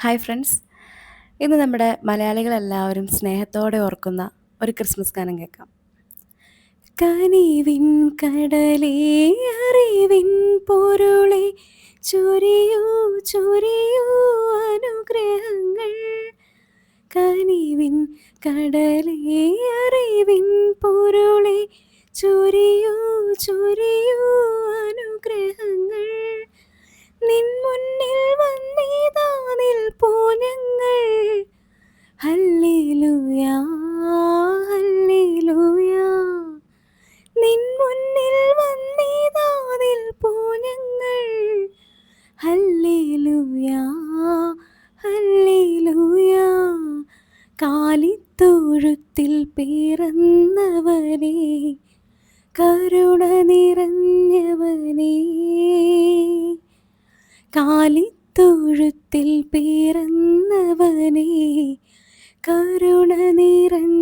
Hi friends. ഇന്ന് നമ്മുടെ മലയാളികളെല്ലാവരും സ്നേഹത്തോടെ ഓർക്കുന്ന ഒരു ക്രിസ്മസ് ഗാനം കേൾക്കാം. കനിവിൻ കടലേ അറിവിൻ പൊരുളെ ചൊരിയൂ ചൊരിയൂ അനുഗ്രഹങ്ങൾ. കനിവിൻ കടലേ അറിവിൻ പൊരുളെ ചൊരിയൂ ചൊരിയൂ അനുഗ്രഹങ്ങൾ. നിൻ മുന്നിൽ വന്നിതാ നിൽപ്പൂ ഞങ്ങൾ. ഹല്ലേലൂയാ ഹല്ലേലൂയാ. നിൻ മുന്നിൽ വന്നിതാ നിൽപ്പൂ ഞങ്ങൾ. ഹല്ലേലൂയാ ഹല്ലേലൂയാ. കാലിത്തൊഴുത്തിൽ പിറന്നവനേ, കരുണ നിറഞ്ഞവനേ. കാലിത്തൊഴുത്തിൽ പിറന്നവനേ, കരുണ നിറഞ്ഞവനേ.